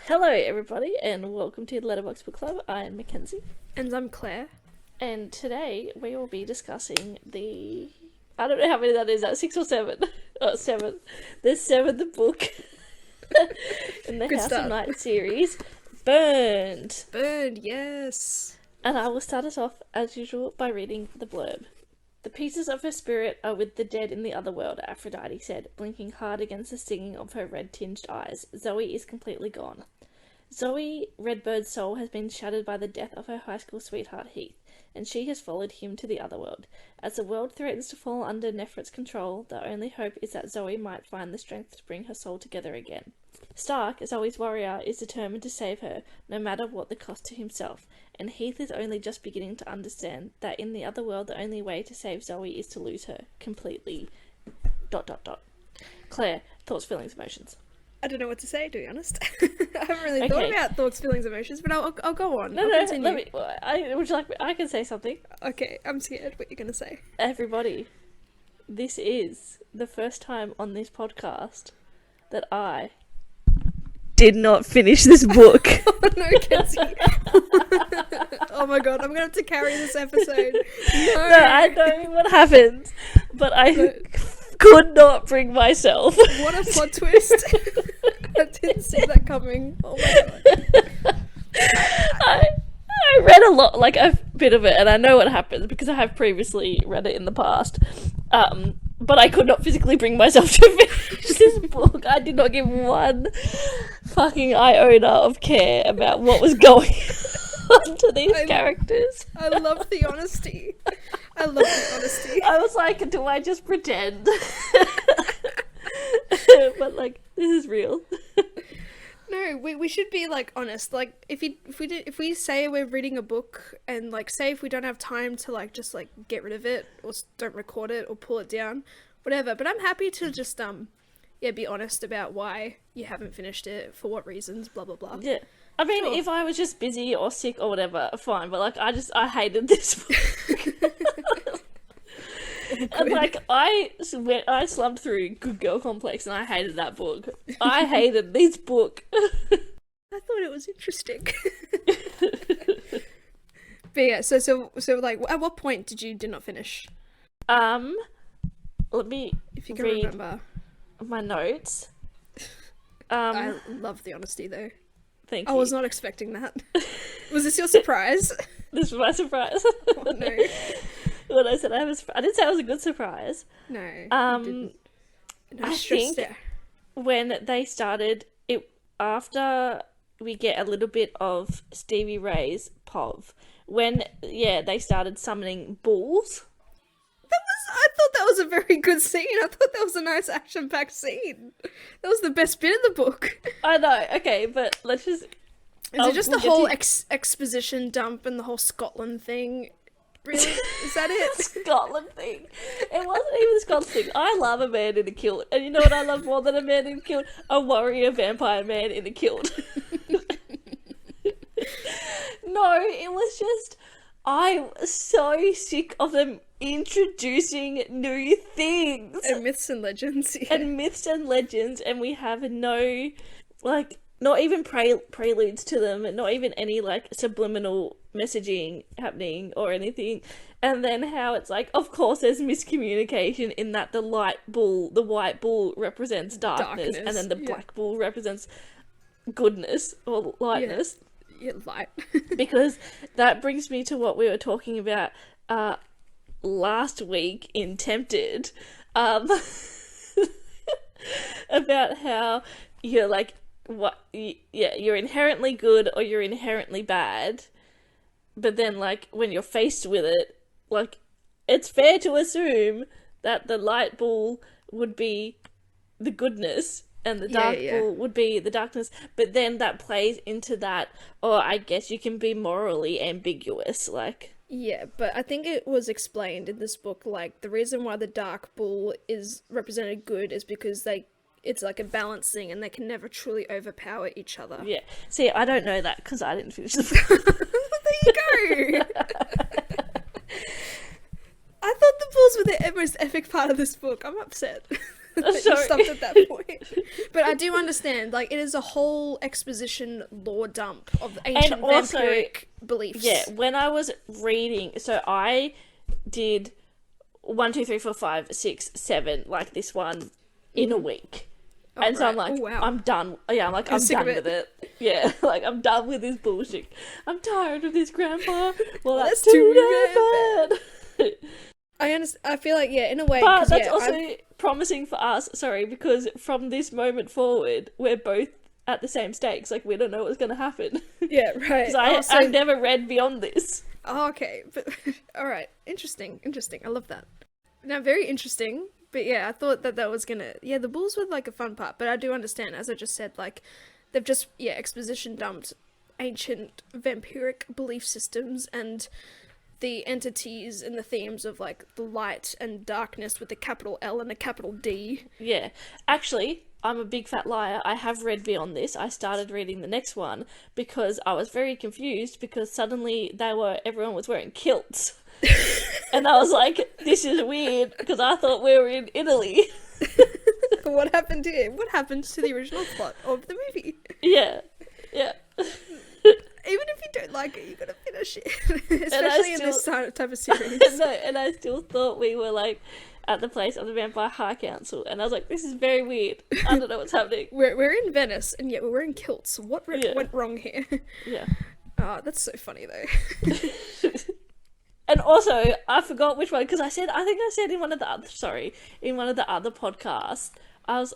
Hello, everybody, and welcome to the Letterbox Book Club. I am Mackenzie, And I'm Claire. and today we will be discussing the... I don't know how many that is, 6 or 7? Oh, 7. The 7th book in the Good House start. of Night series, Burned. Bird, yes. And I will start us off, as usual, by reading the blurb. The pieces of her spirit are with the dead in the other world, Aphrodite said, blinking hard against the stinging of her red-tinged eyes. Zoey is completely gone. Zoey Redbird's soul has been shattered by the death of her high school sweetheart Heath, and she has followed him to the other world. As the world threatens to fall under Nefret's control, the only hope is that Zoey might find the strength to bring her soul together again. Stark, Zoey's warrior, is determined to save her, no matter what the cost to himself, and Heath is only just beginning to understand that in the other world the only way to save Zoey is to lose her completely. ... Claire, thoughts, feelings, emotions. I don't know what to say, to be honest. I haven't really thought about thoughts, feelings, emotions, but I'll go on. I'll continue. Let me... would you like me... I can say something. Okay, I'm scared what you're going to say. Everybody, this is the first time on this podcast that I did not finish this book. Oh no, Kenzie. Oh my god, I'm going to have to carry this episode. No, I know what happened, but I could not bring myself. What a plot twist. I didn't see that coming. Oh my god. I read a lot, like a bit of it, and I know what happens because I have previously read it in the past. But I could not physically bring myself to finish this book. I did not give one fucking iota of care about what was going on to these characters. I love the honesty. I was like, do I just pretend? But like, this is real. No, we should be like honest. Like if we say we're reading a book and like say if we don't have time to like just like get rid of it or don't record it or pull it down, whatever. But I'm happy to just be honest about why you haven't finished it, for what reasons, blah blah blah. Yeah. I mean, Sure. if I was just busy or sick or whatever, fine. But like, I hated this book. And like, I slumped through Good Girl Complex and I hated that book. I hated this book. I thought it was interesting. But yeah, so like at what point did not finish? Let me If you can read remember. my notes. I love the honesty though. Thank I you. was not expecting that. Was this your surprise? This was my surprise. Oh no. When I said I didn't say it was a good surprise. No. You Um, didn't. No I stress think there. when they started it, after we get a little bit of Stevie Ray's POV, when they started summoning bulls. I thought that was a very good scene. I thought that was a nice action-packed scene. That was the best bit of the book. I know, okay, but let's just... Is it just the whole exposition dump and the whole Scotland thing? Really? Is that it? Scotland thing. It wasn't even the Scotland thing. I love a man in a kilt. And you know what I love more than a man in a kilt? A warrior vampire man in a kilt. No, it was just... I'm so sick of them introducing new things. And myths and legends. Yeah. And myths and legends, and we have no, like, not even preludes to them, and not even any, like, subliminal messaging happening or anything. And then how it's like, of course there's miscommunication in that the white bull represents darkness. And then the black bull represents goodness or lightness. Yeah, light. Because that brings me to what we were talking about last week in Tempted, about how you're like, you're inherently good or you're inherently bad, but then like when you're faced with it, like it's fair to assume that the light bull would be the goodness and the dark bull would be the darkness, but then that plays into that, or I guess you can be morally ambiguous, like... Yeah, but I think it was explained in this book, like, the reason why the dark bull is represented good is because it's like a balance thing and they can never truly overpower each other. Yeah. See, I don't know that because I didn't finish the book. There you go! I thought the bulls were the most epic part of this book. I'm upset. that you stopped at that point. But I do understand, like, it is a whole exposition lore dump of ancient vampiric beliefs. Yeah, when I was reading, so I did 1, 2, 3, 4, 5, 6, 7, like this one, in a week. And so I'm like, I'm done. Yeah, I'm like, I'm done with it. Yeah, like, I'm done with this bullshit. I'm tired of this, Grandpa. Well, that's too bad. I feel like, yeah, in a way. But that's also promising for us, because from this moment forward, we're both at the same stakes. Like, we don't know what's going to happen. Yeah, right. Because I've never read beyond this. Oh, okay. But, all right. Interesting. I love that. Now, very interesting. But yeah, I thought that was gonna... Yeah, the bulls were, like, a fun part. But I do understand, as I just said, like, they've just, exposition dumped ancient vampiric belief systems and the entities and the themes of, like, the light and darkness with a capital L and a capital D. Yeah. Actually, I'm a big fat liar. I have read beyond this. I started reading the next one because I was very confused because suddenly everyone was wearing kilts. And I was like, this is weird because I thought we were in Italy. What happened here? What happened to the original plot of the movie? Yeah. Even if you don't like it, you gotta finish it. Especially in this type of series. No, and I still thought we were, like, at the place of the Vampire High Council, and I was like, this is very weird. I don't know what's happening. We're in Venice, and yet we're wearing kilts. What went wrong here? Yeah. Oh, that's so funny, though. And also, I forgot which one, because I think I said in one of the other podcasts, I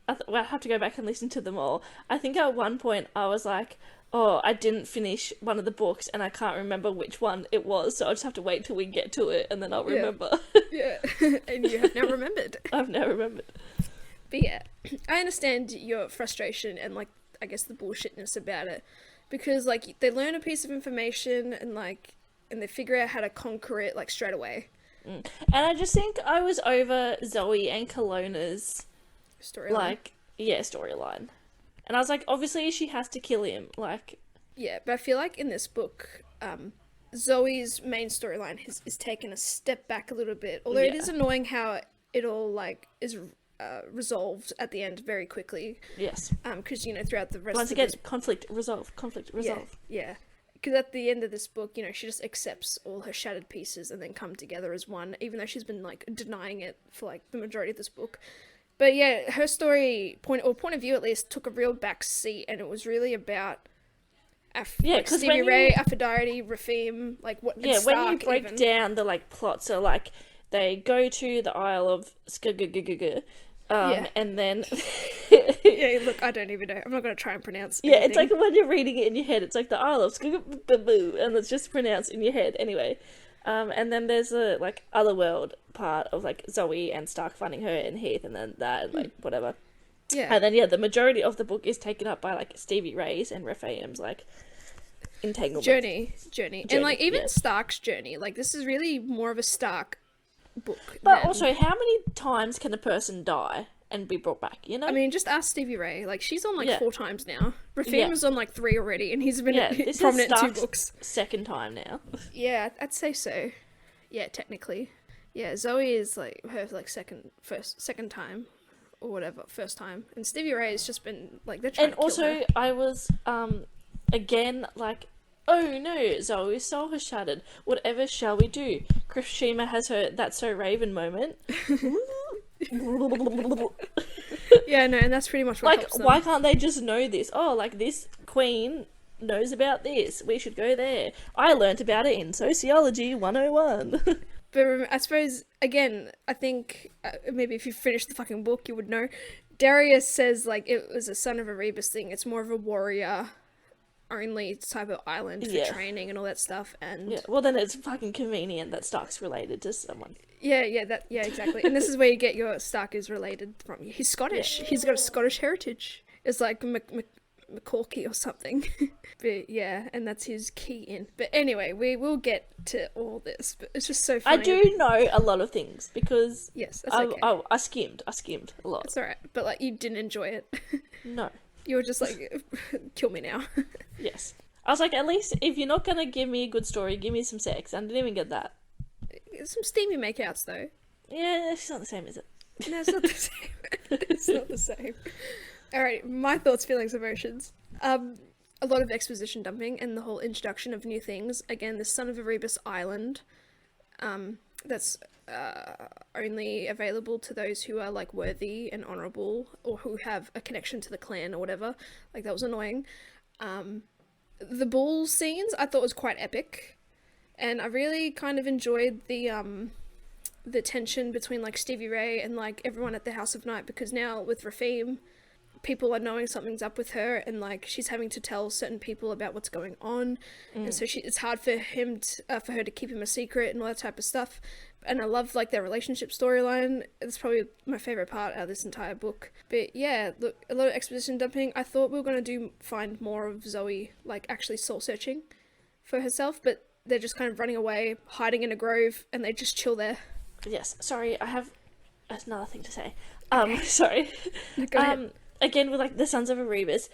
have to go back and listen to them all. I think at one point I was like, oh, I didn't finish one of the books and I can't remember which one it was, so I'll just have to wait till we get to it and then I'll remember. Yeah, and you have now remembered. I've now remembered. But yeah, I understand your frustration and, like, I guess the bullshitness about it, because, like, they learn a piece of information and, like, and they figure out how to conquer it, like, straight away. And I just think I was over Zoe and Cologna's storyline. And I was like, obviously she has to kill him, like... Yeah, but I feel like in this book, Zoe's main storyline is taken a step back a little bit, although it is annoying how it all, like, is resolved at the end very quickly. Yes. Because, throughout the rest Once of again, conflict, resolve. Yeah. Because at the end of this book, she just accepts all her shattered pieces and then come together as one, even though she's been, like, denying it for, like, the majority of this book. But yeah, her story, point of view at least, took a real back seat, and it was really about Stevie Ray, Aphrodite, Raphim, like, what... Yeah, when you break down the, like, plot, so, like, they go to the Isle of and then... Yeah, look, I don't even know. I'm not going to try and pronounce anything. It's like when you're reading it in your head, it's like the Isle of and it's just pronounced in your head anyway. And then there's a, like, otherworld part of, like, Zoe and Stark finding her and Heath and then that and, like, whatever. Yeah. And then, the majority of the book is taken up by, like, Stevie Ray's and Raphim's, like, entanglement. Journey. And, like, even Stark's journey. Like, this is really more of a Stark book. But also, how many times can a person die and be brought back, I mean, just ask Stevie Ray. Like, she's on, like, 4 times now. Raphim was on, like, 3 already, and he's been prominent in 2 books. Second time now. Yeah, I'd say so. Yeah, technically. Yeah, Zoe is, like, her, like, second time, or whatever, first time. And Stevie Ray has just been, like, they're trying to kill her. And also, I was, again, like, oh no, Zoe's soul has shattered. Whatever shall we do? Krishima has her That's So Raven moment. Yeah, no, and that's pretty much what like, helps them. Why can't they just know this? Oh, like, this queen knows about this. We should go there. I learnt about it in Sociology 101. But I suppose, again, I think maybe if you finished the fucking book, you would know. Darius says, like, it was a Son of Erebus thing. It's more of a warrior only type of island for training and all that stuff. And well, then it's fucking convenient that Stark's related to someone. Yeah, exactly. And this is where you get your Stark is related from. He's Scottish. Yeah. He's got a Scottish heritage. It's like McCorkey or something. But yeah, and that's his key in. But anyway, we will get to all this. But it's just so funny. I do know a lot of things because yes, that's okay. I skimmed a lot. It's alright, but like you didn't enjoy it. No. You were just like, kill me now. Yes. I was like, at least if you're not gonna give me a good story, give me some sex. I didn't even get that. Some steamy makeouts though. Yeah, it's not the same, is it? No, it's not the same. It's not the same. Alright, my thoughts, feelings, emotions. A lot of exposition dumping and the whole introduction of new things. Again, the Son of Erebus Island, that's only available to those who are like worthy and honorable, or who have a connection to the clan or whatever. Like, that was annoying. The bull scenes I thought was quite epic, and I really kind of enjoyed the tension between like Stevie Ray and like everyone at the House of Night, because now with Rafim, people are knowing something's up with her, and like she's having to tell certain people about what's going on, and so it's hard for for her to keep him a secret and all that type of stuff. And I love like their relationship storyline. It's probably my favorite part out of this entire book. But yeah, look, a lot of exposition dumping. I thought we were gonna find more of Zoe like actually soul searching for herself, but they're just kind of running away, hiding in a grove, and they just chill there. Yes, sorry, I have another thing to say. Okay. Sorry. Go ahead. Again, with like the Sons of Erebus,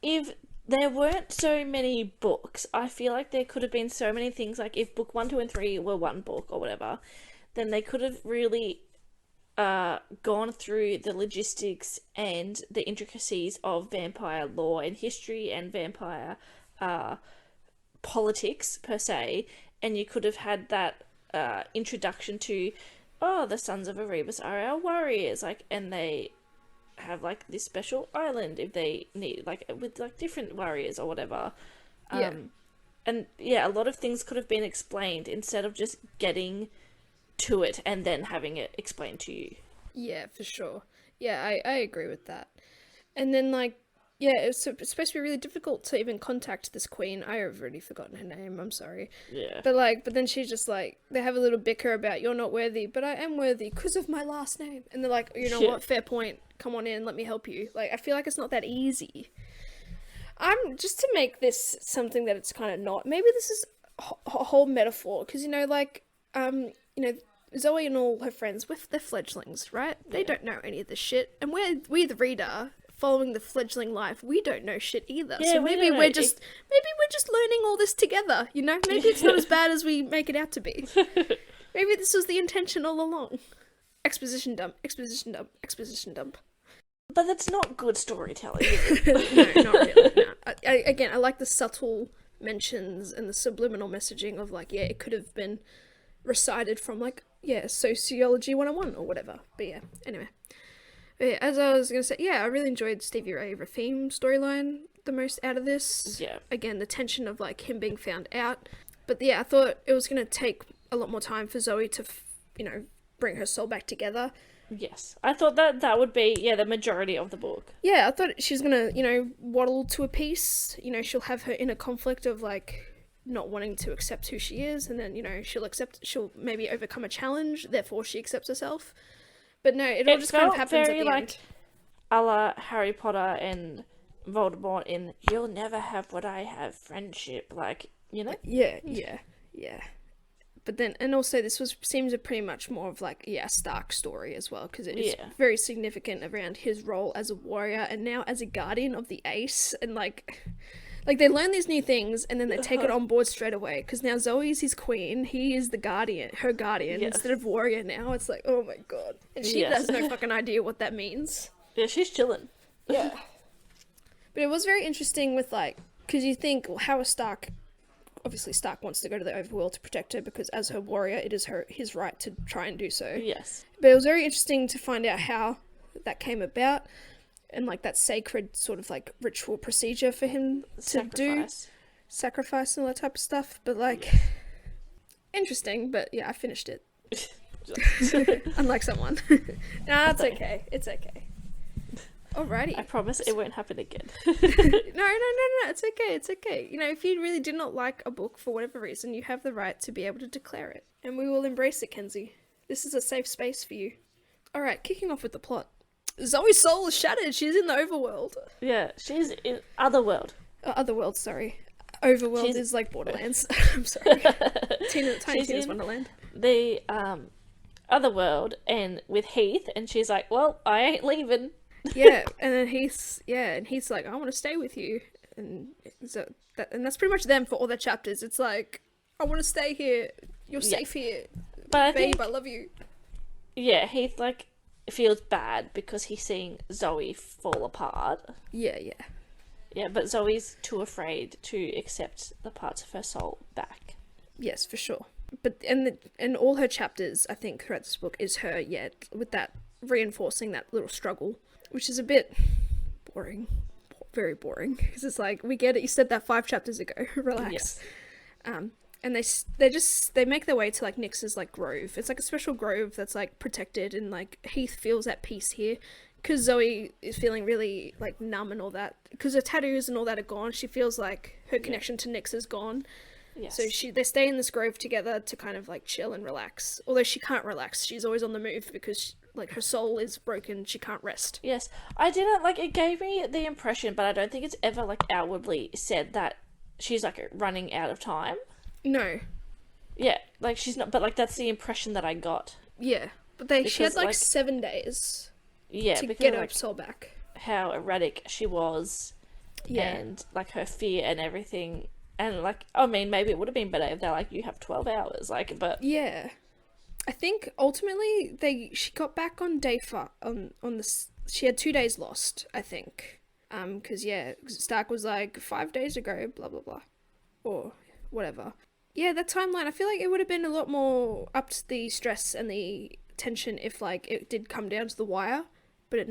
if there weren't so many books, I feel like there could have been so many things. Like if book 1, 2, and 3 were one book or whatever, then they could have really gone through the logistics and the intricacies of vampire lore and history and vampire politics per se, and you could have had that introduction to, oh, the Sons of Erebus are our warriors, like, and they have like this special island if they need, like, with like different warriors or whatever. And yeah, a lot of things could have been explained instead of just getting to it and then having it explained to you. Yeah, for sure. Yeah, I agree with that. And then like, yeah, it's supposed to be really difficult to even contact this queen. I have already forgotten her name, I'm sorry. Yeah. But then she's just like, they have a little bicker about, you're not worthy, but I am worthy because of my last name. And they're like, you know what, fair point, come on in, let me help you. Like, I feel like it's not that easy. Just to make this something that it's kind of not, maybe this is a whole metaphor, because, you know, like, you know, Zoe and all her friends, they're fledglings, right? They don't know any of this shit. And we the reader, following the fledgling life, we don't know shit either. Yeah, so maybe we're just learning all this together, you know? Maybe it's not as bad as we make it out to be. Maybe this was the intention all along. Exposition dump. But that's not good storytelling. No, not really. No. I like the subtle mentions and the subliminal messaging of like, yeah, it could have been recited from like, yeah, Sociology 101 or whatever. But yeah, anyway. But yeah, as I was going to say, yeah, I really enjoyed Stevie Ray Rafim storyline the most out of this. Yeah. Again, the tension of like him being found out. But yeah, I thought it was going to take a lot more time for Zoe to, you know, bring her soul back together. Yes. I thought that would be, yeah, the majority of the book. Yeah, I thought she's going to, you know, waddle to a peace. You know, she'll have her inner conflict of like not wanting to accept who she is, and then, you know, she'll maybe overcome a challenge, therefore she accepts herself. But no, it all just kind of happens very at the like end. a la Harry Potter and Voldemort in "You'll never have what I have," friendship, like, you know. Yeah. But then, and also this seems a pretty much more of like, yeah, Stark story as well, because it is very significant around his role as a warrior and now as a guardian of the Ace, and like they learn these new things and then they take it on board straight away, because now Zoe's his queen, he is her guardian instead of warrior now. It's like, oh my god. And she has no fucking idea what that means. Yeah, she's chilling. Yeah. But it was very interesting with like, because you think, well, how is Stark, obviously Stark wants to go to the overworld to protect her because as her warrior it is his right to try and do so. Yes. But it was very interesting to find out how that came about, and like that sacred sort of like ritual procedure for him to do sacrifice and all that type of stuff. But like, interesting. But yeah, I finished it. Unlike someone. Nah, it's okay. It's okay. Alrighty. I promise it won't happen again. No. It's okay. It's okay. You know, if you really did not like a book for whatever reason, you have the right to be able to declare it, and we will embrace it, Kenzie. This is a safe space for you. Alright, kicking off with the plot. Zoe's soul is shattered. She's in the overworld. Yeah, she's in Otherworld. Otherworld, sorry. Overworld is like Borderlands. I'm sorry. Tiny Tina's Wonderland. The Otherworld, and with Heath, and she's like, well, I ain't leaving. Yeah, and then Heath's like, I want to stay with you. And so that's pretty much them for all their chapters. It's like, I want to stay here. You're safe here. But Babe, I love you. Yeah, Heath, like, feels bad because he's seeing Zoe fall apart. Yeah. Yeah, but Zoe's too afraid to accept the parts of her soul back. Yes, for sure. But and all her chapters, I think, throughout this book is her, with that reinforcing that little struggle, which is a bit boring, very boring. Because it's like, we get it. You said that 5 chapters ago. Relax. Yes. And they make their way to like Nyx's like grove. It's like a special grove that's like protected, and like Heath feels at peace here because Zoe is feeling really like numb and all that, because her tattoos and all that are gone. She feels like her connection to Nyx is gone. Yes. So they stay in this grove together to kind of like chill and relax. Although she can't relax, she's always on the move because like her soul is broken. She can't rest. Yes, I didn't like. It gave me the impression, but I don't think it's ever like outwardly said that she's like running out of time. No. Yeah, like she's not, but like that's the impression that I got. Yeah, but she had like 7 days. Yeah, to because get her like, soul back. How erratic she was, yeah, and like her fear and everything, and like I mean maybe it would have been better if they're like you have 12 hours, like, but yeah, I think ultimately she got back on day 5 on this. She had 2 days lost, I think, because Stark was like 5 days ago, blah blah blah, or whatever. Yeah, that timeline, I feel like it would have been a lot more up to the stress and the tension if like it did come down to the wire, but it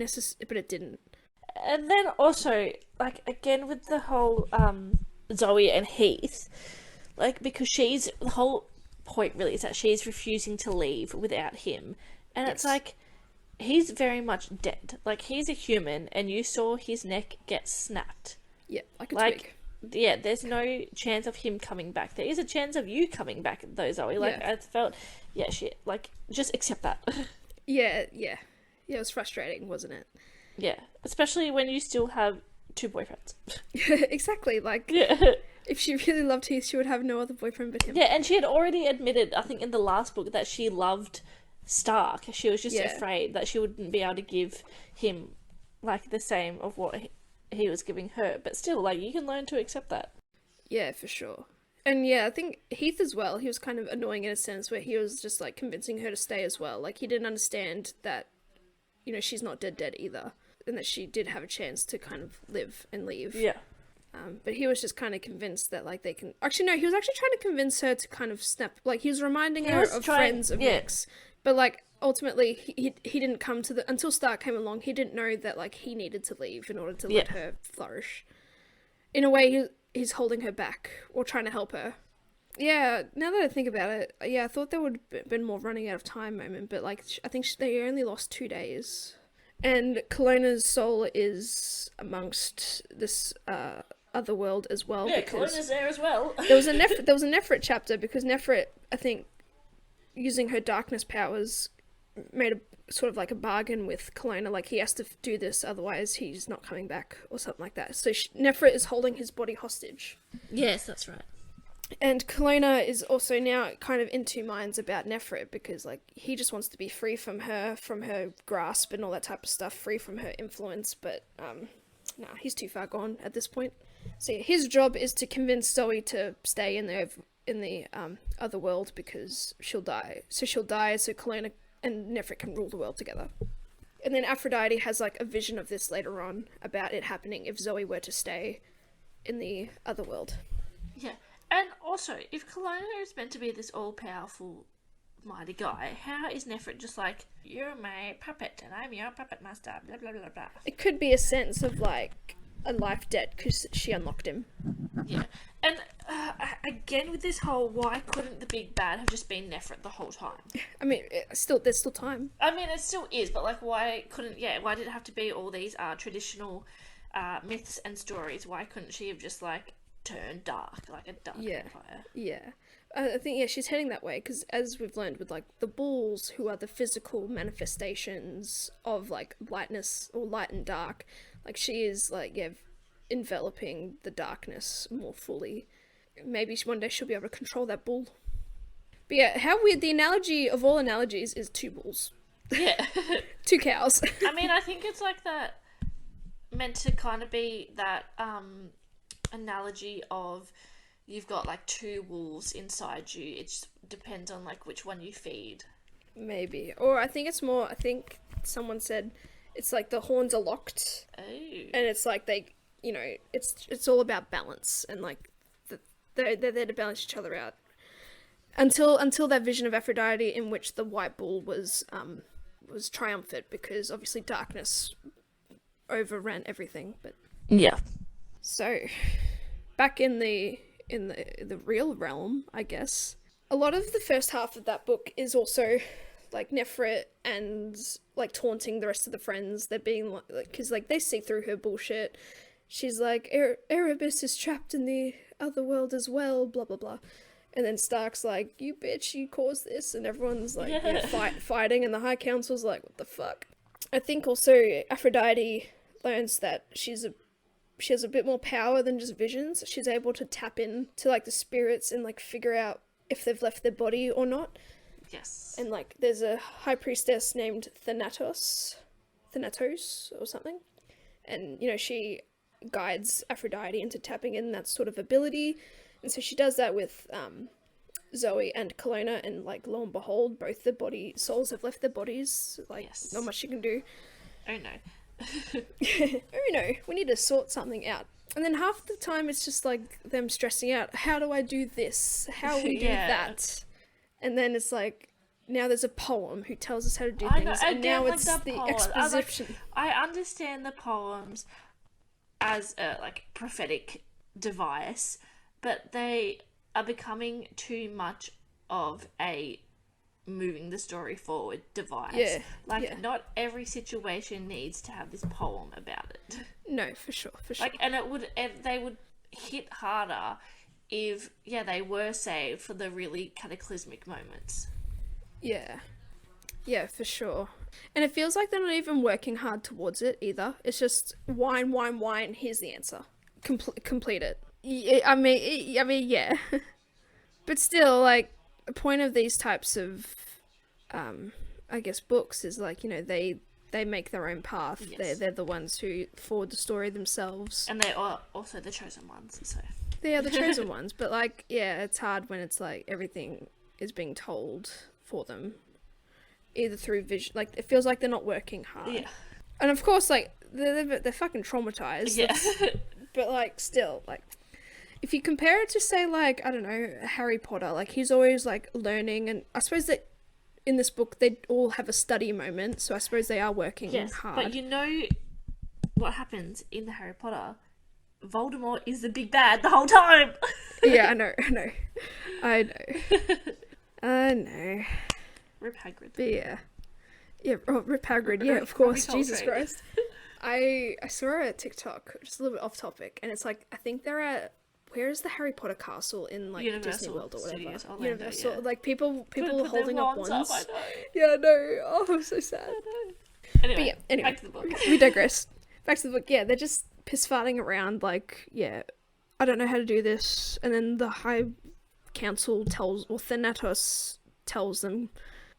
didn't. And then also, like, again with the whole Zoe and Heath, like, because the whole point really is that she's refusing to leave without him, and it's like he's very much dead. Like, he's a human, and you saw his neck get snapped. Yeah, like a twig. Yeah, there's no chance of him coming back. There is a chance of you coming back, though, Zoe. Like, I felt, shit. Like, just accept that. Yeah, it was frustrating, wasn't it? Yeah, especially when you still have 2 boyfriends. Exactly, like, if she really loved Heath, she would have no other boyfriend but him. Yeah, and she had already admitted, I think in the last book, that she loved Stark. She was just afraid that she wouldn't be able to give him, like, the same of what he was giving her, but still, like, you can learn to accept that. Yeah, for sure. And yeah, I think Heath as well, he was kind of annoying in a sense where he was just like convincing her to stay as well. Like, he didn't understand that, she's not dead either, and that she did have a chance to kind of live and leave. Yeah. But he was just kind of convinced that like they can actually no, he was actually trying to convince her to kind of snap. Like, he was reminding her of friends of Nyx, but like ultimately he didn't come to until Stark came along. He didn't know that like he needed to leave in order to let her flourish. In a way, he's holding her back or trying to help her. Yeah, now that I think about it, I thought there would have been more running out of time moment, but like I think they only lost 2 days. And Kelowna's soul is amongst this other world as well. Yeah, Kelowna's there as well. there was a Nefrit chapter, because Nefrit, I think, using her darkness powers, made a sort of like a bargain with Kelowna, like he has to do this, otherwise he's not coming back, or something like that. So Nefrit is holding his body hostage. Yes, that's right. And Kelowna is also now kind of in 2 minds about Nefrit, because like he just wants to be free from her grasp and all that type of stuff, free from her influence, but he's too far gone at this point. So his job is to convince Zoe to stay in the other world, because she'll die. So Kelowna and Nefrit can rule the world together. And then Aphrodite has like a vision of this later on about it happening if Zoe were to stay in the other world. Yeah. And also, if Kelowna is meant to be this all-powerful, mighty guy, how is Nefrit just like, you're my puppet and I'm your puppet master, blah, blah, blah, blah. It could be a sense of like a life debt because she unlocked him. Yeah. And again with this whole, why couldn't the big bad have just been Nefrit the whole time? I mean, there's still time. I mean, it still is, but like, why did it have to be all these traditional myths and stories? Why couldn't she have just like turned dark, like a dark vampire? Yeah. I think, she's heading that way, because as we've learned with, like, the bulls, who are the physical manifestations of, like, lightness, or light and dark, like, she is, like, enveloping the darkness more fully. Maybe one day she'll be able to control that bull. But yeah, how weird, the analogy of all analogies is 2 bulls. Yeah. 2 cows. I mean, I think it's like that, meant to kind of be that, analogy of you've got like 2 wolves inside you. It just depends on like which one you feed. Maybe. Or I think someone said it's like the horns are locked. Oh. And it's like they, it's all about balance, and like they're there to balance each other out. Until that vision of Aphrodite in which the white bull was triumphant, because obviously darkness overran everything. But yeah. So back in the real realm, I guess, a lot of the first half of that book is also like Nefret and like taunting the rest of the friends. They're being like, because like they see through her bullshit. She's like, Erebus is trapped in the other world as well, blah blah blah. And then Stark's like, you bitch, you caused this, and everyone's like fighting, and the High Council's like, what the fuck. I think also Aphrodite learns that she has a bit more power than just visions. She's able to tap in to like the spirits and like figure out if they've left their body or not. Yes. And like there's a high priestess named Thanatos or something. And she guides Aphrodite into tapping in that sort of ability. And so she does that with Zoe and Kelowna, and like lo and behold, both the souls have left their bodies. Like not much you can do. Oh no. Oh no, we need to sort something out. And then half the time it's just like them stressing out, how do I do this? How we do that? And then it's like, now there's a poem who tells us how to do things, and now it's the exposition. I understand the poems as a like prophetic device, but they are becoming too much of a moving the story forward device. Not every situation needs to have this poem about it. No, for sure. Like, and they would hit harder if they were saved for the really cataclysmic moments. Yeah, for sure. And it feels like they're not even working hard towards it either. It's just whine, here's the answer. Complete it. I mean, yeah. But still, like, the point of these types of, I guess, books is like, they make their own path. Yes. They're the ones who forward the story themselves. And they are also the chosen ones, so. They are the chosen ones, but like, it's hard when it's like everything is being told for them. Either through vision, like, it feels like they're not working hard. Yeah. And of course, like, they're fucking traumatized. Yeah. But, like, still, like, if you compare it to, say, like, I don't know, Harry Potter, like, he's always, like, learning, and I suppose that in this book, they all have a study moment, so I suppose they are working hard. But you know what happens in the Harry Potter? Voldemort is the big bad the whole time! Yeah, I know. I know. Rip Hagrid. But yeah, Rip Hagrid, yeah, of course, Jesus Christ. I saw a TikTok, just a little bit off topic, and it's like, I think they're at, where is the Harry Potter castle in like Universal Disney World or whatever? Studios, Orlando, Universal, yeah. like people holding up wands. I know. Yeah, I know. Oh, I'm so sad. Anyway, back to the book. We digress. Back to the book. Yeah, they're just piss farting around. Like, I don't know how to do this, and then the High Council Thanatos tells them.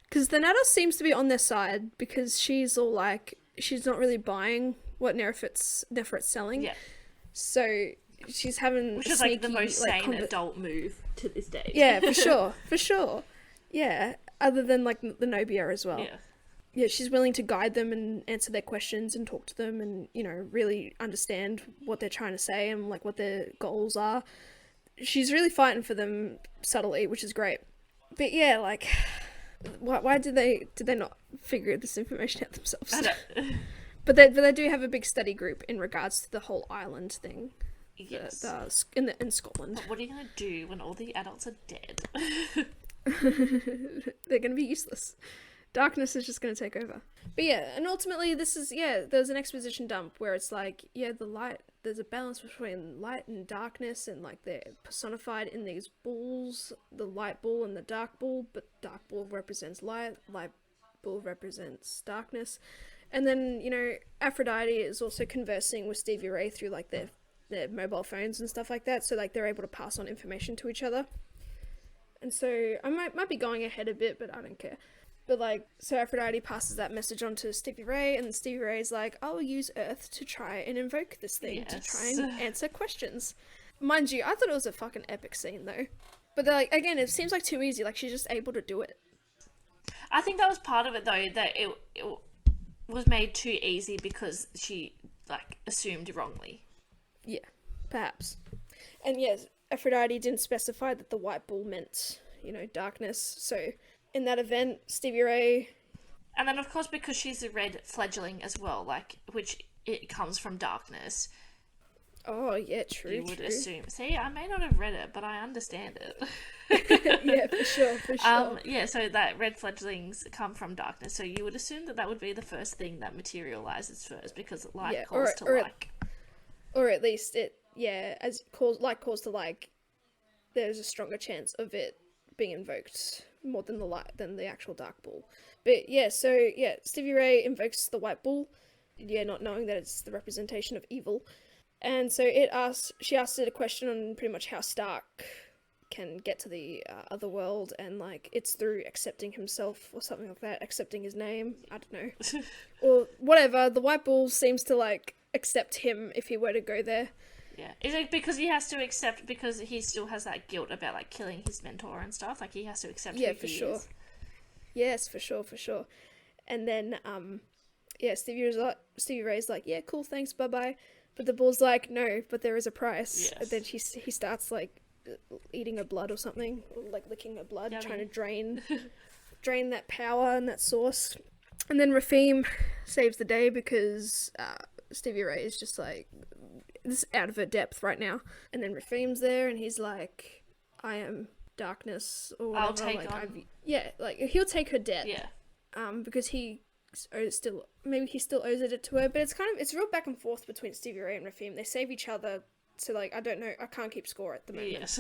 Because Thanatos seems to be on their side, because she's all like, she's not really buying what Nefret's selling. Yeah. So she's having which is sneaky, like the most sane adult move to this day. Yeah, for sure. Yeah, other than like the Nobia as well. Yeah. Yeah, she's willing to guide them and answer their questions and talk to them and, really understand what they're trying to say and like what their goals are. She's really fighting for them subtly, which is great. But yeah, like, why did they not figure this information out themselves? I don't. But they do have a big study group in regards to the whole island thing. Yes. In Scotland. But what are you gonna do when all the adults are dead? They're gonna be useless. Darkness is just gonna take over. But yeah, and ultimately this is there's an exposition dump where it's like the light. There's a balance between light and darkness, and like they're personified in these bulls, the light bull and the dark bull. But dark bull represents light bull represents darkness. And then, Aphrodite is also conversing with Stevie Ray through, like, their mobile phones and stuff like that, so, like, they're able to pass on information to each other. And so, I might be going ahead a bit, but I don't care. But, like, so Aphrodite passes that message on to Stevie Ray, and Stevie Ray's like, I'll use Earth to try and invoke this thing, to try and answer questions. Mind you, I thought it was a fucking epic scene, though. But, like, again, it seems like too easy, like, she's just able to do it. I think that was part of it, though, that it was made too easy because she, like, assumed wrongly. Yeah, perhaps. And yes, Aphrodite didn't specify that the white bull meant, darkness. So in that event, Stevie Ray... And then, of course, because she's a red fledgling as well, like, which it comes from darkness. Oh, yeah, true, You would assume. See, I may not have read it, but I understand it. Yeah, for sure. Yeah, so that red fledglings come from darkness, so you would assume that would be the first thing that materializes first, because light calls to like. Or at least it, as calls to like, there's a stronger chance of it being invoked more than the actual dark bull. But Stevie Ray invokes the white bull, not knowing that it's the representation of evil. And so she asked it a question on pretty much how Stark can get to the other world, and like it's through accepting himself or something like that, accepting his name, I don't know. Or whatever, the white bull seems to like accept him if he were to go there. Yeah. Is it because he has to accept, because he still has that guilt about like killing his mentor and stuff? Like he has to accept who he is? Yes, for sure. And then Stevie Ray's like, yeah, cool, thanks, bye-bye. But the bull's like, no, but there is a price. Yes. And then he starts like eating her blood or something, or, like licking her blood, trying to drain that power and that source. And then Rafim saves the day because Stevie Ray is just like this out of her depth right now. And then Rafim's there and he's like, I am darkness or whatever. I'll take on. Like he'll take her death. Yeah. Because he still owes it to her, but it's real back and forth between Stevie Ray and Rafim. They save each other. So, like, I don't know, I can't keep score at the moment. Yes.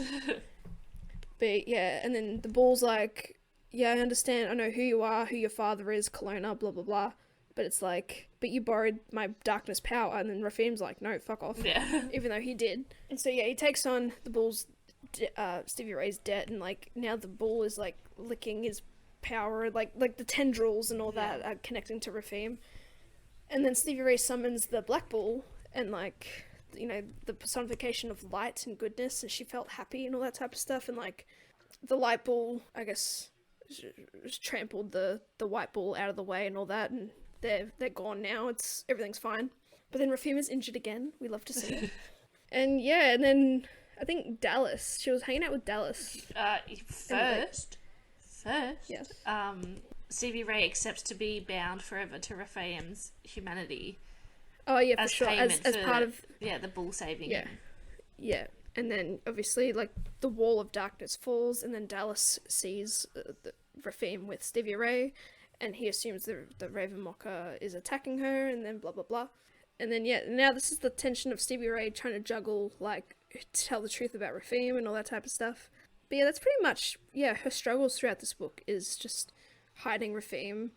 But, yeah, and then the bull's like, yeah, I understand, I know who you are, who your father is, Kelowna, blah, blah, blah. But it's like, but you borrowed my darkness power, and then Rafim's like, no, fuck off. Yeah. Even though he did. And so, yeah, he takes on the bull's, Stevie Ray's debt, and, like, now the bull is, like, licking his power, like the tendrils and all that are connecting to Rafim. And then Stevie Ray summons the black bull, and, like... the personification of light and goodness, and she felt happy and all that type of stuff, and like the light bull, I guess, trampled the white bull out of the way and all that, and they're gone now. Everything's fine. But then Rafim is injured again. We love to see. And then I think Dallas. She was hanging out with Dallas. First, yes. Stevie Ray accepts to be bound forever to Rafim's humanity. Oh yeah, for sure. As part of the bull saving him. Yeah, and then obviously like the wall of darkness falls, and then Dallas sees Rafim with Stevie Ray, and he assumes the Ravenmocker is attacking her, and then blah blah blah, and then now this is the tension of Stevie Ray trying to juggle like tell the truth about Rafim and all that type of stuff. But yeah, that's pretty much her struggles throughout this book is just hiding Rafim,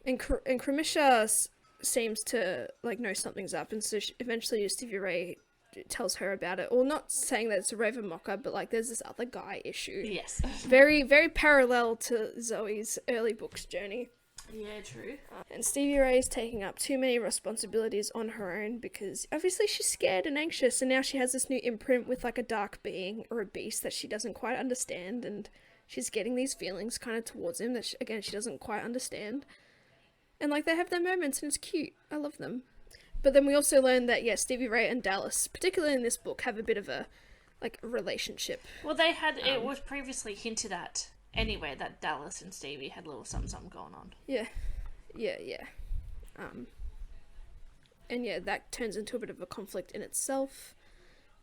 and Cramisha seems to like know something's up, and so eventually Stevie Ray tells her about it, or not saying that it's a Ravenmocker, but like there's this other guy issue. Yes. Very, very parallel to Zoe's early books journey. Yeah, true. And Stevie Ray is taking up too many responsibilities on her own because obviously she's scared and anxious, and now she has this new imprint with like a dark being or a beast that she doesn't quite understand, and she's getting these feelings kind of towards him that she doesn't quite understand. And, like, they have their moments, and it's cute. I love them. But then we also learn that, Stevie Ray and Dallas, particularly in this book, have a bit of a, like, relationship. Well, they had... it was previously hinted at, anyway, that Dallas and Stevie had a little something going on. Yeah. And, that turns into a bit of a conflict in itself.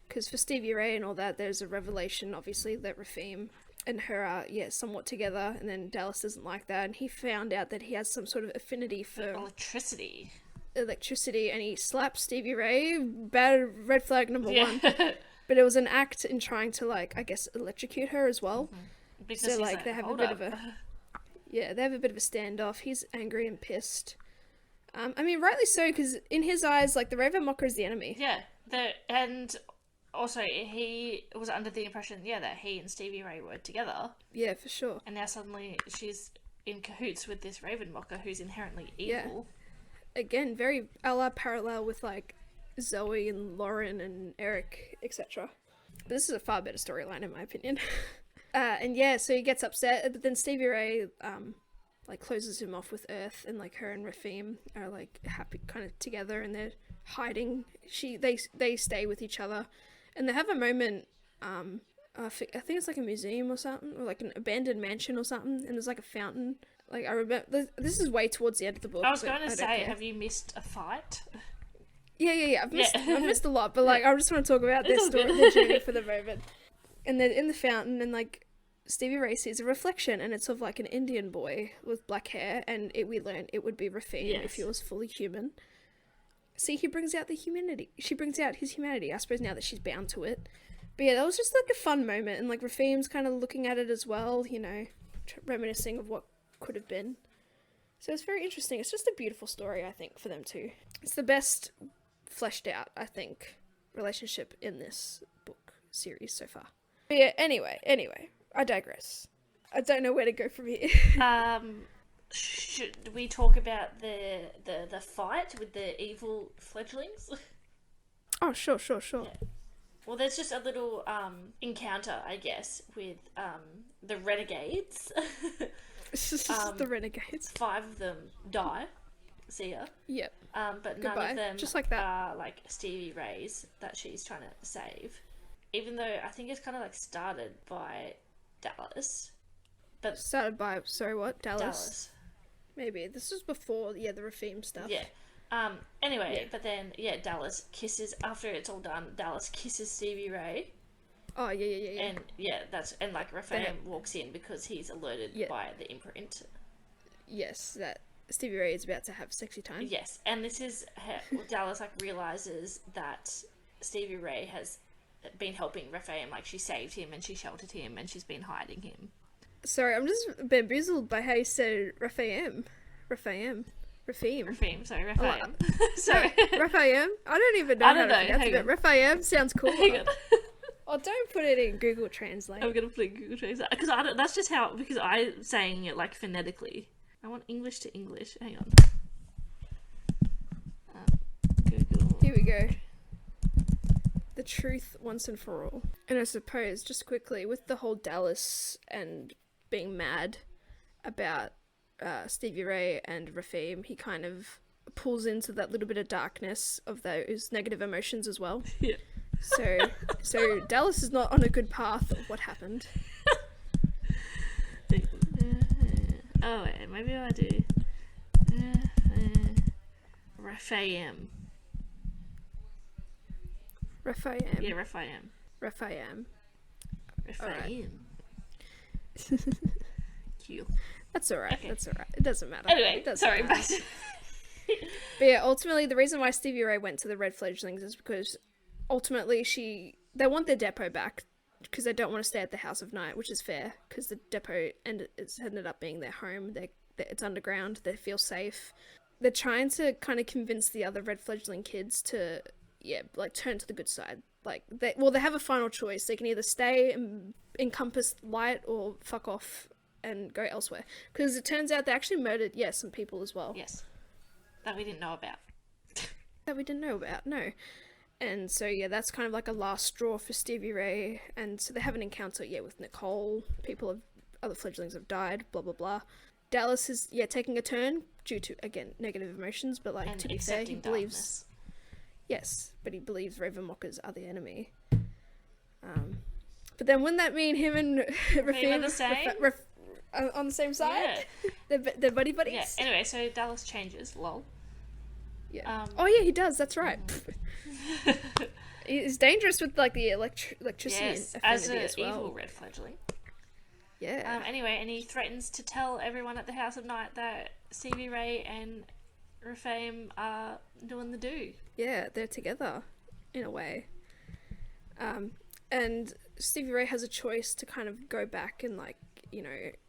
Because for Stevie Ray and all that, there's a revelation, obviously, that Rafim and her are, somewhat together, and then Dallas doesn't like that, and he found out that he has some sort of affinity for electricity, and he slaps Stevie Ray. Bad red flag number one. But it was an act in trying to, like, I guess, electrocute her as well. Mm-hmm. Because so, like, they have a bit of a... Yeah, they have a bit of a standoff. He's angry and pissed. I mean, rightly so, because in his eyes, like, the Ravenmocker is the enemy. Yeah, and... Also, he was under the impression, that he and Stevie Ray were together. Yeah, for sure. And now suddenly she's in cahoots with this Ravenmocker who's inherently evil. Yeah. Again, very a la parallel with, like, Zoe and Lauren and Eric, etc. But this is a far better storyline, in my opinion. So he gets upset, but then Stevie Ray, like closes him off with Earth, and like her and Rafim are like happy kind of together, and they're hiding. They stay with each other, and they have a moment. I think it's like a museum or something, or like an abandoned mansion or something, and there's like a fountain. Like I remember, this is way towards the end of the book. I was going to say, have you missed a fight? Yeah. I've missed a lot, but like I just want to talk about their story, their journey for the moment. And they're in the fountain, and like Stevie Ray sees a reflection, and it's of like an Indian boy with black hair, and we learned it would be Rafim if he was fully human. See, he brings out the humanity. She brings out his humanity. I suppose now that she's bound to it. But yeah, that was just like a fun moment, and like Rafim's kind of looking at it as well, you know, reminiscing of what could have been. So it's very interesting. It's just a beautiful story, I think, for them too. It's the best fleshed out, I think, relationship in this book series so far. But yeah, anyway, I digress. I don't know where to go from here. Should we talk about the fight with the evil fledglings? Oh, sure. Yeah. Well, there's just a little encounter, I guess, with the renegades. The renegades. 5 of them die. See ya. Yep. But Goodbye. none of them just like that. are like Stevie Ray's that she's trying to save. Even though I think it's kind of like started by Dallas. But started by, sorry, what? Dallas. Maybe. This was before, the Rafim stuff. Yeah. Anyway, but then, Dallas kisses, after it's all done, Dallas kisses Stevie Ray. Oh, yeah. And, and like, Raphael walks in because he's alerted by the imprint. Yes, that Stevie Ray is about to have sexy time. Yes, and this is how Dallas, like, realizes that Stevie Ray has been helping Raphael, like, she saved him and she sheltered him and she's been hiding him. Sorry, I'm just bamboozled by how you said Rafim. Raphael. Oh, sorry. Raphael? I don't even know how to pronounce it. Raphael sounds cool. Hang on. Oh, don't put it in Google Translate. I'm gonna put it in Google Translate because that's just how, because I'm saying it like phonetically. I want English to English. Hang on. Google. Here we go. The truth once and for all. And I suppose, just quickly, with the whole Dallas and being mad about Stevie Ray and Rafim, he kind of pulls into that little bit of darkness of those negative emotions as well. Yeah. So Dallas is not on a good path of what happened. Oh wait, maybe I do. Raphael. Yeah, Raphael. Alright. Cute. That's alright. Okay. That's alright. It doesn't matter. Anyway, sorry. Matter. But yeah, ultimately, the reason why Stevie Ray went to the Red Fledglings is because ultimately they want their depot back because they don't want to stay at the House of Night, which is fair because the depot it's ended up being their home. It's underground. They feel safe. They're trying to kind of convince the other Red Fledgling kids to turn to the good side. Like they have a final choice. They can either stay and encompass light or fuck off and go elsewhere. Because it turns out they actually murdered some people as well. Yes, that we didn't know about. No. And so that's kind of like a last straw for Stevie Ray. And so they have an encounter with Nicole. Other fledglings have died. Blah blah blah. Dallas is taking a turn due to, again, negative emotions. But like, to be fair, he believes. Darkness. Yes, but he believes Ravenmockers are the enemy. But then wouldn't that mean him and Rafim are the same? On the same side? Yeah. They're buddies? Yeah, anyway, so Dallas changes, lol. Yeah. He does, that's right. He's dangerous with like the electricity yes, affinity as well. Evil red fledgling. Yeah. Anyway, and he threatens to tell everyone at the House of Night that Stevie Ray and Rafim are doing the do. Yeah, they're together, in a way. And Stevie Ray has a choice to kind of go back and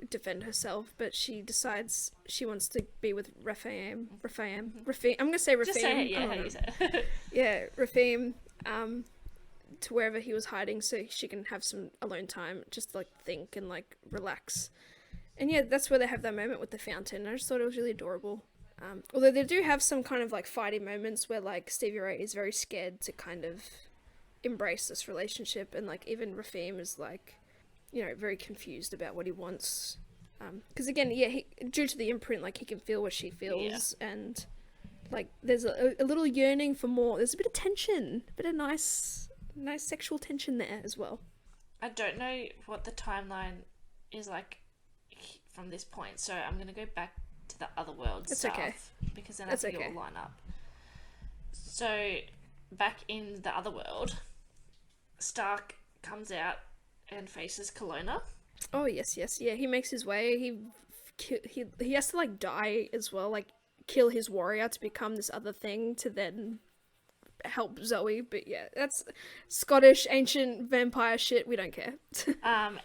defend herself, but she decides she wants to be with Rafim. I'm gonna say Rafim. Just say it, how you say it. Yeah, Rafim, to wherever he was hiding so she can have some alone time, just think and relax. And that's where they have that moment with the fountain. I just thought it was really adorable. Although they do have some kind of fighty moments where Stevie Ray is very scared to kind of embrace this relationship, and even Rafim is very confused about what he wants Because again, due to the imprint, like he can feel what she feels, and like there's a little yearning for more. There's a bit of tension, a bit of nice sexual tension there as well. I don't know what the timeline is like from this point, so I'm gonna go back to the other world stuff, okay. because then I think it will line up. So back in the other world, Stark comes out and faces Kelowna. Oh yes, yeah. He makes his way. He has to like die as well, like kill his warrior to become this other thing to then help Zoey. But yeah, that's Scottish ancient vampire shit. We don't care.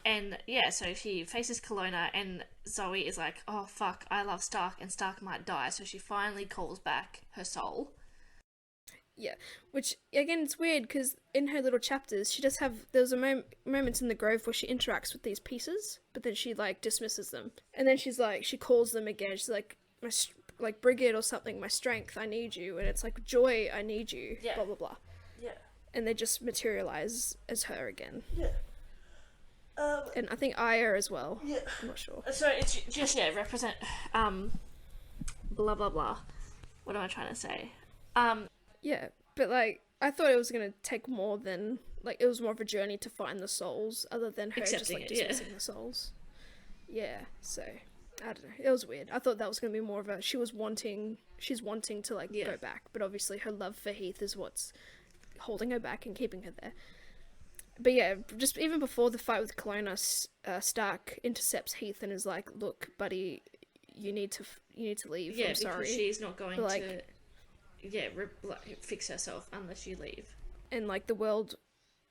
And yeah, so she faces Kelowna, and Zoey is like, "Oh fuck, I love Stark, and Stark might die." So she finally calls back her soul. Yeah, which again, it's weird because in her little chapters, she does have there's a moments in the Grove where she interacts with these pieces, but then she like dismisses them, and then she's like, she calls them again. She's like, like Brigid or something, my strength, I need you, and it's like Joy, I need you, blah blah blah. Yeah. And they just materialize as her again. Yeah. And I think Aya as well. Yeah. I'm not sure. So it's just represent blah blah blah. What am I trying to say? Yeah, but like I thought it was gonna take more than like it was more of a journey to find the souls, other than her just like dismissing the souls. Yeah, so I don't know. It was weird. I thought that was gonna be more of a she's wanting to like go back, but obviously her love for Heath is what's holding her back and keeping her there. But yeah, just even before the fight with Kelowna, Stark intercepts Heath and is like, "Look, buddy, you need to leave. Yeah, I'm sorry." because she's not going but, to. Fix herself unless you leave. And like the world,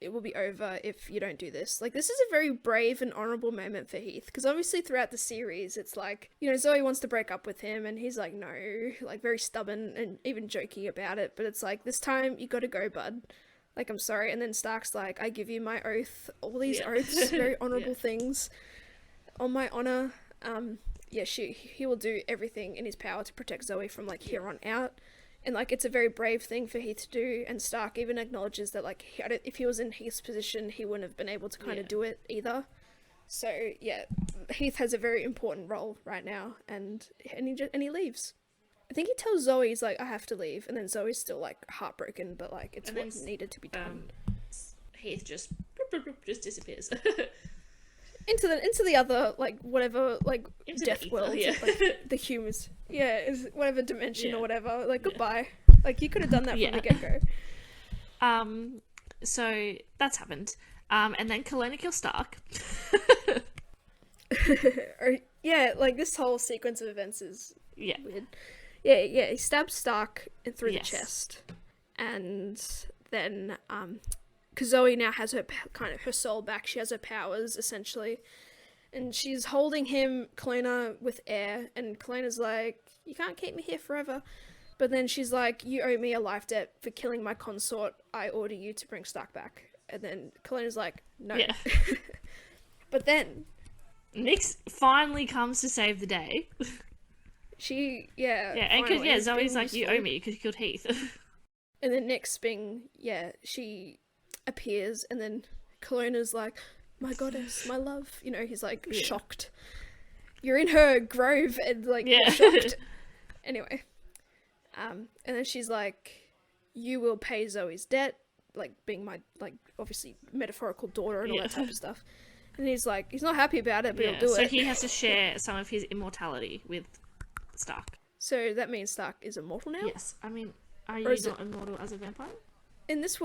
it will be over if you don't do this. Like this is a very brave and honorable moment for Heath, because obviously throughout the series it's like, you know, Zoey wants to break up with him and he's like, no, like very stubborn and even jokey about it, but it's like, this time you gotta go, bud, like I'm sorry. And then Stark's like, I give you my oath, all these oaths, very honorable things on my honor. He will do everything in his power to protect Zoey from like here on out. And, like, it's a very brave thing for Heath to do, and Stark even acknowledges that, like, if he was in Heath's position, he wouldn't have been able to kind of do it either. So, yeah, Heath has a very important role right now, and he leaves. I think he tells Zoe, he's like, I have to leave, and then Zoe's still, like, heartbroken, but, like, it's what needed to be done. Heath just disappears. into the other, like, whatever, like, into death world, like, the humans. Yeah, is whatever dimension or whatever. Like, goodbye. Like, you could have done that from the get-go. So that's happened. And then Kelowna kills Stark. Yeah, like, this whole sequence of events is weird. Yeah, he stabs Stark through the chest. And then, because Zoe now has her soul back. She has her powers, essentially. And she's holding him, Kelowna, with air, and Kelowna's like, you can't keep me here forever. But then she's like, you owe me a life debt for killing my consort. I order you to bring Stark back. And then Kelowna's like, no. Yeah. But then Nyx finally comes to save the day. And because Zoe's like, you owe me because you killed Heath. And then Nyx she appears, and then Kelowna's like, my goddess, my love, you know, he's like shocked. You're in her grove and like shocked. Anyway, and then she's like, you will pay Zoe's debt, like being my, like, obviously metaphorical daughter and all that type of stuff. And he's like, he's not happy about it, but he'll do it. So he has to share some of his immortality with Stark. So that means Stark is immortal now? Yes. I mean, are you not immortal as a vampire? In this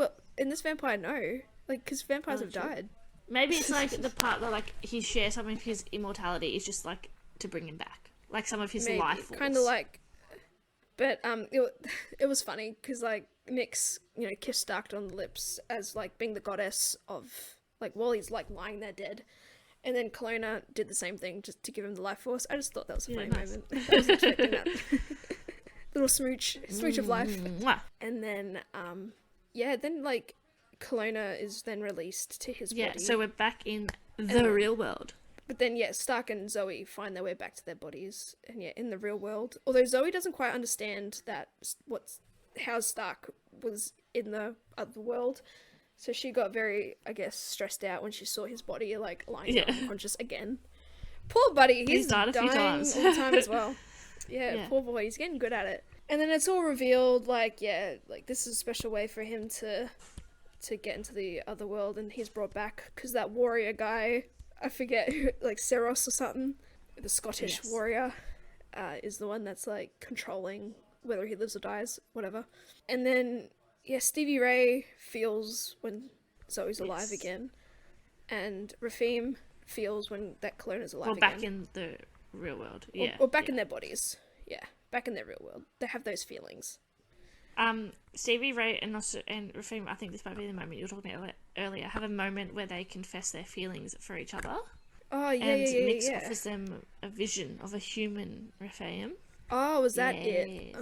vampire, no. Like, because vampires have died. Maybe it's like the part that like he shares some of his immortality is just like to bring him back, like some of his life force. Kind of like, but it was funny because like Nyx, you know, kissed Stark on the lips as like being the goddess of like while he's like lying there dead, and then Kelowna did the same thing just to give him the life force. I just thought that was a funny moment. I wasn't expecting that. Little smooch of life. And then then like Kelowna is then released to his body. Yeah, so we're back in the real world. But then, Stark and Zoe find their way back to their bodies, and in the real world. Although Zoe doesn't quite understand how Stark was in the other world, so she got very, I guess, stressed out when she saw his body like lying unconscious again. Poor buddy, he's died a few dying times. all the time as well. Yeah. Poor boy, he's getting good at it. And then it's all revealed, like, this is a special way for him to get into the other world, and he's brought back because that warrior guy, I forget who, like Seros or something, the Scottish warrior, is the one that's like controlling whether he lives or dies, whatever. And then Stevie Ray feels when Zoe's alive again, and Rafim feels when that clone is alive again. Back in the real world, or back in their bodies, back in their real world. They have those feelings. Stevie Ray and Rafim, I think this might be the moment you were talking about earlier, have a moment where they confess their feelings for each other. Oh, yeah, and Nix yeah. offers them a vision of a human Rafim. Oh, was that it?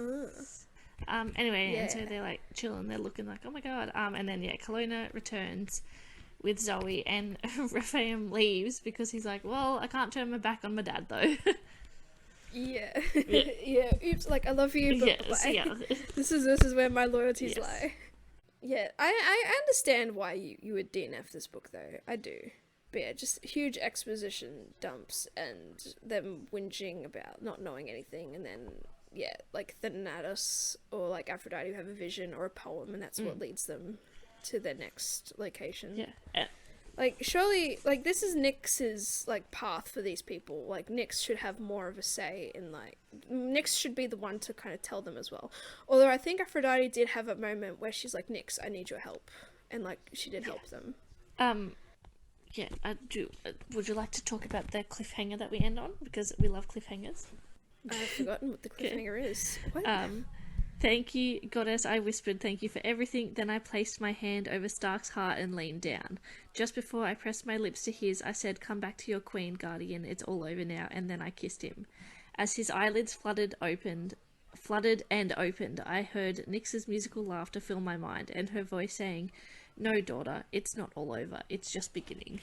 Anyway, and so they're like chilling, they're looking like, oh my god. And then Kelowna returns with Zoe, and Rafim leaves because he's like, well, I can't turn my back on my dad though. Yeah. Oops, like I love you, but this is where my loyalties lie. Yeah, I understand why you would DNF this book though. I do. But yeah, just huge exposition dumps and them whinging about not knowing anything, and then like Thanatos or like Aphrodite who have a vision or a poem, and that's what leads them to their next location. Like, surely, like, this is Nyx's, like, path for these people. Like, Nyx should have more of a say in, like... Nyx should be the one to kind of tell them as well. Although I think Aphrodite did have a moment where she's like, Nyx, I need your help. And, like, she did help them. I do. Would you like to talk about the cliffhanger that we end on? Because we love cliffhangers. I've forgotten what the cliffhanger is. What? Thank you, goddess, I whispered, thank you for everything. Then I placed my hand over Stark's heart and leaned down. Just before I pressed my lips to his, I said, come back to your queen, guardian, it's all over now, and then I kissed him. As his eyelids flooded and opened, I heard Nyx's musical laughter fill my mind, and her voice saying, no, daughter, it's not all over, it's just beginning.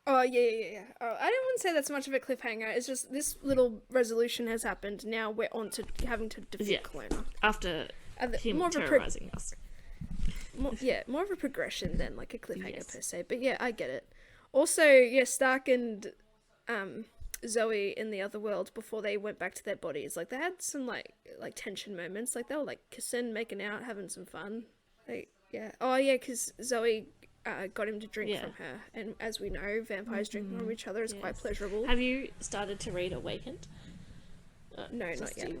Oh, yeah. Oh, I didn't want to say that's much of a cliffhanger. It's just this little resolution has happened. Now we're on to having to defeat Kelowna. After him terrorizing us. More of a progression than like a cliffhanger per se. But I get it. Also, Stark and Zoe in the other world before they went back to their bodies, like they had some like tension moments. Like they were like kissing, making out, having some fun. Because Zoe got him to drink from her, and as we know, vampires drinking from each other is quite pleasurable. Have you started to read Awakened? No, not yet.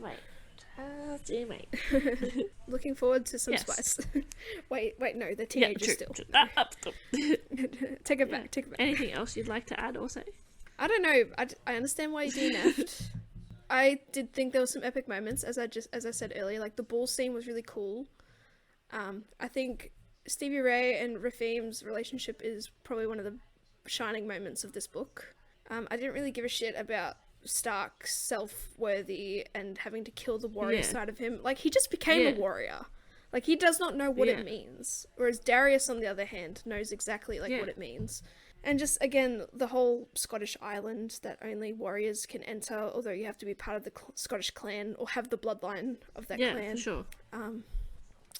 Do wait. Looking forward to some spice. wait, no, they're teenagers still. Take it back. Anything else you'd like to add also? I don't know. I understand why you DNF'd. I did think there were some epic moments, as I said earlier. Like the ball scene was really cool. I think Stevie Ray and Rafim's relationship is probably one of the shining moments of this book. I didn't really give a shit about Stark's self-worthy and having to kill the warrior side of him. Like, he just became a warrior. Like, he does not know what it means. Whereas Darius, on the other hand, knows exactly, what it means. And just, again, the whole Scottish island that only warriors can enter, although you have to be part of the Scottish clan or have the bloodline of that clan. Yeah, for sure.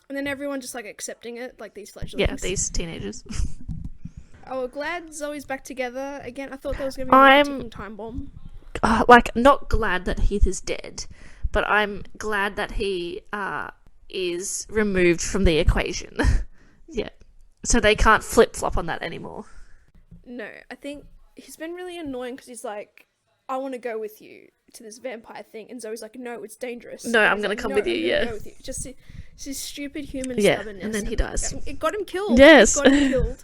And then everyone just, accepting it, like these fledglings. Yeah, these teenagers. Oh, glad Zoe's back together. Again, I thought there was going to be a ticking time bomb. Not glad that Heath is dead, but I'm glad that he is removed from the equation. Yeah. So they can't flip-flop on that anymore. No, I think he's been really annoying because he's like, I want to go with you to this vampire thing. And Zoe's like, no, it's dangerous. No, I'm going to come with you, Go with you. Just his stupid human stubbornness. And then he dies. It got him killed. Yes. It got him killed.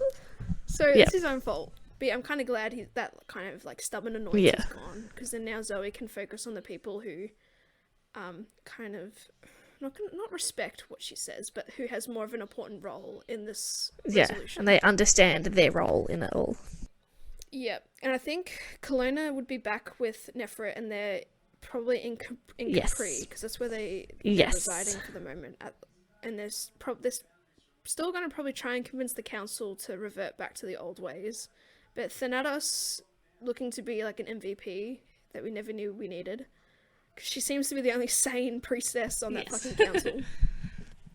So it's his own fault. But I'm kind of glad that kind of stubborn annoyance is gone, because then now Zoe can focus on the people who kind of not respect what she says, but who has more of an important role in this resolution. And they understand their role in it all. Yeah, and I think Kelowna would be back with Nefret, and they're probably in Capri, because that's where they're residing for the moment. And there's still going to probably try and convince the council to revert back to the old ways. But Thanatos looking to be like an MVP that we never knew we needed, because she seems to be the only sane priestess on that fucking council.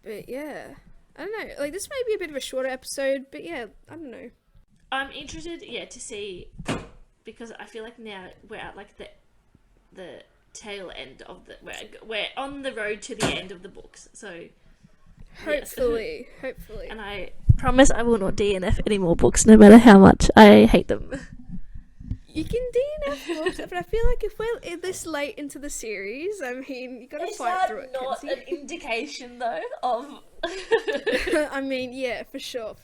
But I don't know. This may be a bit of a shorter episode, but I don't know. I'm interested, to see because I feel like now we're at like the tail end of the we're on the road to the end of the books. So Hopefully, yes. hopefully. And I promise I will not DNF any more books, no matter how much I hate them. You can DNF books, but I feel like if we're this late into the series, I mean, you gotta fight through it. Is that not an indication, though, of... I mean, yeah, for sure.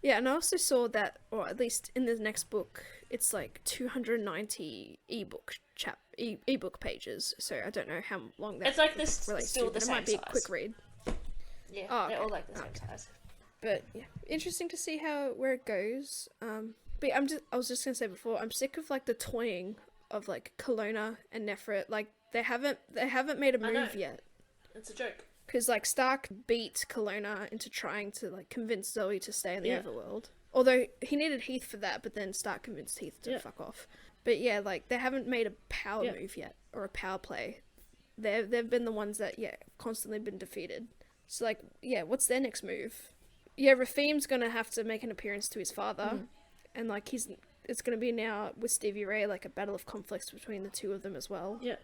Yeah, and I also saw that, or at least in the next book, it's like 290 ebook pages. So I don't know how long that. It's like this relates still to, the but same it might be size. a quick read. Yeah, oh, they're okay. all like the same size. But yeah, interesting to see where it goes. But I was just gonna say before, I'm sick of like the toying of like Kelowna and Nefret. Like they haven't made a move yet. It's a joke. Because like Stark beat Kelowna into trying to like convince Zoe to stay in the overworld. Although he needed Heath for that, but then Stark convinced Heath to fuck off. But yeah, like they haven't made a power move yet or a power play. They've been the ones that constantly been defeated. So like what's their next move? Yeah, Rafim's gonna have to make an appearance to his father, and like it's gonna be now with Stevie Ray like a battle of conflicts between the two of them as well. Yeah.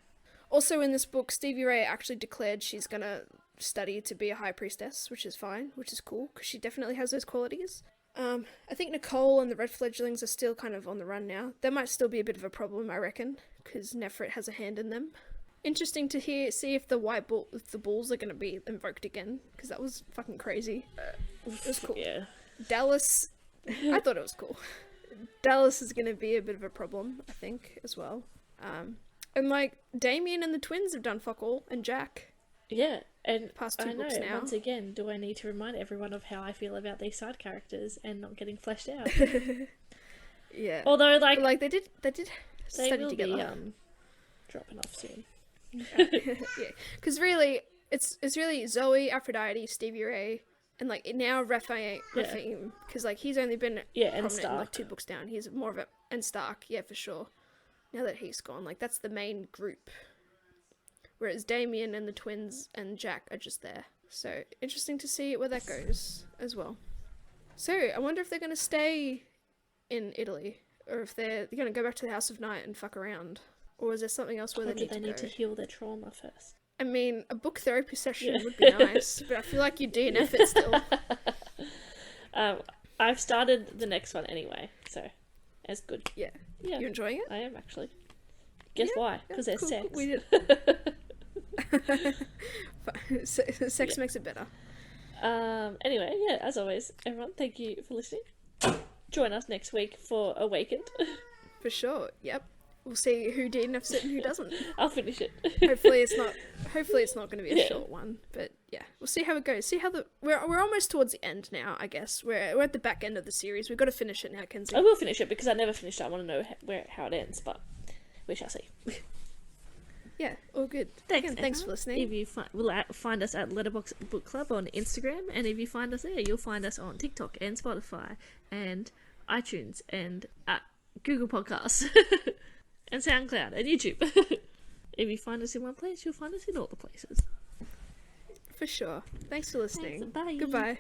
Also in this book, Stevie Ray actually declared she's gonna study to be a high priestess, which is fine, which is cool because she definitely has those qualities. I think Nicole and the Red Fledglings are still kind of on the run now. That might still be a bit of a problem, I reckon, because Nefret has a hand in them. Interesting to see if the bulls are going to be invoked again, because that was fucking crazy. It was cool. Yeah. Dallas, I thought it was cool. Dallas is going to be a bit of a problem, I think, as well. And like Damien and the twins have done fuck all, and Jack. Yeah, and past two books now. Once again, do I need to remind everyone of how I feel about these side characters and not getting fleshed out? Yeah. Although, like they did study together. Be, dropping off soon. Yeah, because really, it's really Zoe, Aphrodite, Stevie Ray, and like now Rafim, because like he's only been and Stark. like 2 books down. He's more of a and Stark, yeah, for sure. Now that he's gone, like that's the main group. Whereas Damien and the twins and Jack are just there. So, interesting to see where that goes as well. So, I wonder if they're going to stay in Italy. Or if they're going to go back to the House of Night and fuck around. Or is there something else where they need to heal their trauma first? I mean, a book therapy session would be nice. But I feel like you DNF it still. I've started the next one anyway. So, it's good. Yeah. Yeah. You enjoying it? I am actually. Guess why? Because there's sex. We did. Sex makes it better. Anyway, as always, everyone, thank you for listening. Join us next week for Awakened. For sure. Yep. We'll see who DNFs it and who doesn't. I'll finish it. Hopefully it's not going to be a short one, but yeah, we'll see how it goes. See how we're almost towards the end now. I guess we're at the back end of the series. We've got to finish it now, Kenzie. I will finish it because I never finished it. I want to know how it ends, but we shall see. Yeah, all good. Thanks for listening. If you find us at letterboxbookclub on Instagram, and if you find us there, you'll find us on TikTok and Spotify and iTunes and Google Podcasts and SoundCloud and YouTube. If you find us in one place, you'll find us in all the places. For sure. Thanks for listening. Thanks, bye. Goodbye.